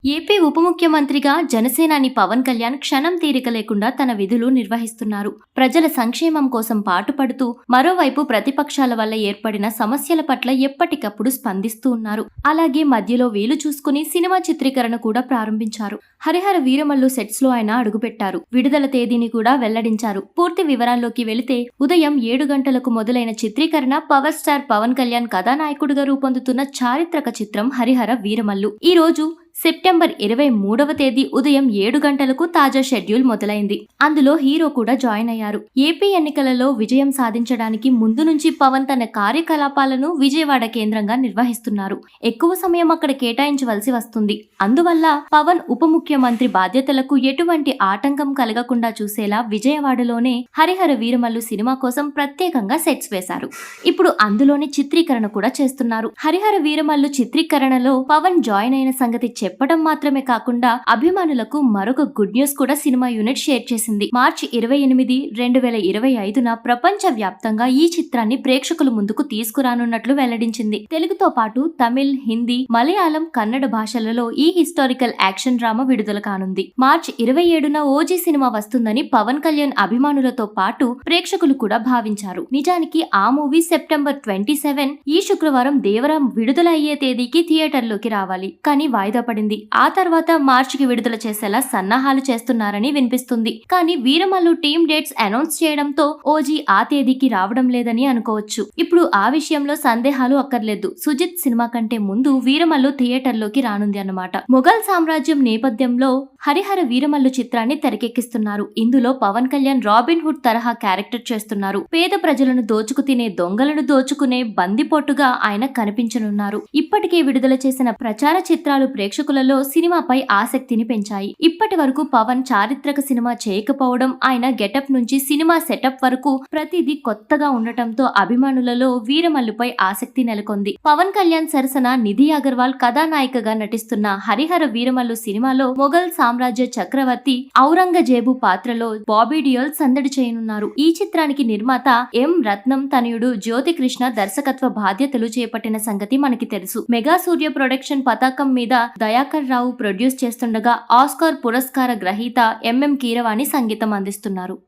AP ఉప ముఖ్యమంత్రిగా జనసేనాని పవన్ కళ్యాణ్ క్షణం తీరిక లేకుండా తన విధులు నిర్వహిస్తున్నారు. ప్రజల సంక్షేమం కోసం పాటుపడుతూ మరోవైపు ప్రతిపక్షాల వల్ల ఏర్పడిన సమస్యల పట్ల ఎప్పటికప్పుడు స్పందిస్తూ ఉన్నారు. అలాగే మధ్యలో వీలు చూసుకుని సినిమా చిత్రీకరణ కూడా ప్రారంభించారు. హరిహర వీరమల్లు సెట్స్ లో ఆయన అడుగుపెట్టారు. విడుదల తేదీని కూడా వెల్లడించారు. పూర్తి వివరాల్లోకి వెళితే ఉదయం 7 గంటలకు మొదలైన చిత్రీకరణ పవర్ స్టార్ పవన్ కళ్యాణ్ కథానాయకుడిగా రూపొందుతున్న చారిత్రక చిత్రం హరిహర వీరమల్లు ఈ రోజు సెప్టెంబర్ 23వ తేదీ ఉదయం 7 గంటలకు తాజా షెడ్యూల్ మొదలైంది. అందులో హీరో కూడా జాయిన్ అయ్యారు. ఏపీ ఎన్నికలలో విజయం సాధించడానికి ముందు నుంచి పవన్ తన కార్యకలాపాలను విజయవాడ కేంద్రంగా నిర్వహిస్తున్నారు. ఎక్కువ సమయం అక్కడ కేటాయించవలసి వస్తుంది. అందువల్ల పవన్ ఉప ముఖ్యమంత్రి బాధ్యతలకు ఎటువంటి ఆటంకం కలగకుండా చూసేలా విజయవాడలోనే హరిహర వీరమల్లు సినిమా కోసం ప్రత్యేకంగా సెట్స్ వేశారు. ఇప్పుడు అందులోనే చిత్రీకరణ కూడా చేస్తున్నారు. హరిహర వీరమల్లు చిత్రీకరణలో పవన్ జాయిన్ అయిన సంగతి చెప్పడం మాత్రమే కాకుండా అభిమానులకు మరొక గుడ్ న్యూస్ కూడా సినిమా యూనిట్ షేర్ చేసింది. మార్చి 28, 2025న ప్రపంచ వ్యాప్తంగా ఈ చిత్రాన్ని ప్రేక్షకుల ముందుకు తీసుకురానున్నట్లు వెల్లడించింది. తెలుగుతో పాటు తమిళ్, హిందీ, మలయాళం, కన్నడ భాషలలో ఈ హిస్టారికల్ యాక్షన్ డ్రామా విడుదల కానుంది. మార్చి 27న ఓజీ సినిమా వస్తుందని పవన్ కళ్యాణ్ అభిమానులతో పాటు ప్రేక్షకులు కూడా భావించారు. నిజానికి ఆ మూవీ సెప్టెంబర్ 27 ఈ శుక్రవారం దేవరాం విడుదల అయ్యే తేదీకి థియేటర్లోకి రావాలి. కానీ వాయిదా పడింది. ఆ తర్వాత మార్చికి విడుదల చేసేలా సన్నాహాలు చేస్తున్నారని వినిపిస్తుంది. కానీ వీరమల్లు టీమ్ డేట్స్ అనౌన్స్ చేయడంతో ఓజీ ఆ తేదీకి రావడం లేదని అనుకోవచ్చు. ఇప్పుడు ఆ విషయంలో సందేహాలు అక్కర్లేదు. సుజిత్ సినిమా కంటే ముందు వీరమల్లు థియేటర్లోకి రానుంది అన్నమాట. మొఘల్ సామ్రాజ్యం నేపథ్యంలో హరిహర వీరమల్లు చిత్రాన్ని తెరకెక్కిస్తున్నారు. ఇందులో పవన్ కళ్యాణ్ రాబిన్ హుడ్ తరహా క్యారెక్టర్ చేస్తున్నారు. పేద ప్రజలను దోచుకు తినే దొంగలను దోచుకునే బందిపోటుగా ఆయన కనిపించనున్నారు. ఇప్పటికే విడుదల చేసిన ప్రచార చిత్రాలు ప్రేక్షకులలో సినిమాపై ఆసక్తిని పెంచాయి. ఇప్పటి వరకు పవన్ చారిత్రక సినిమా చేయకపోవడం, ఆయన గెటప్ నుంచి సినిమా సెటప్ వరకు ప్రతిదీ కొత్తగా ఉండటంతో అభిమానులలో వీరమల్లుపై ఆసక్తి నెలకొంది. పవన్ కళ్యాణ్ సరసన నిధి అగర్వాల్ కథానాయికగా నటిస్తున్న హరిహర వీరమల్లు సినిమాలో మొఘల్ సామ్రాజ్య చక్రవర్తి ఔరంగజేబు పాత్రలో బాబీ డియోల్ సందడి చేయనున్నారు. ఈ చిత్రానికి నిర్మాత ఎం రత్నం తనయుడు జ్యోతి కృష్ణ దర్శకత్వ బాధ్యతలు చేపట్టిన సంగతి మనకి తెలుసు. మెగా సూర్య ప్రొడక్షన్ పతాకం మీద దయాకర్ రావు ప్రొడ్యూస్ చేస్తుండగా ఆస్కార్ పురస్కార గ్రహీత ఎంఎం కీరవాణి సంగీతం అందిస్తున్నారు.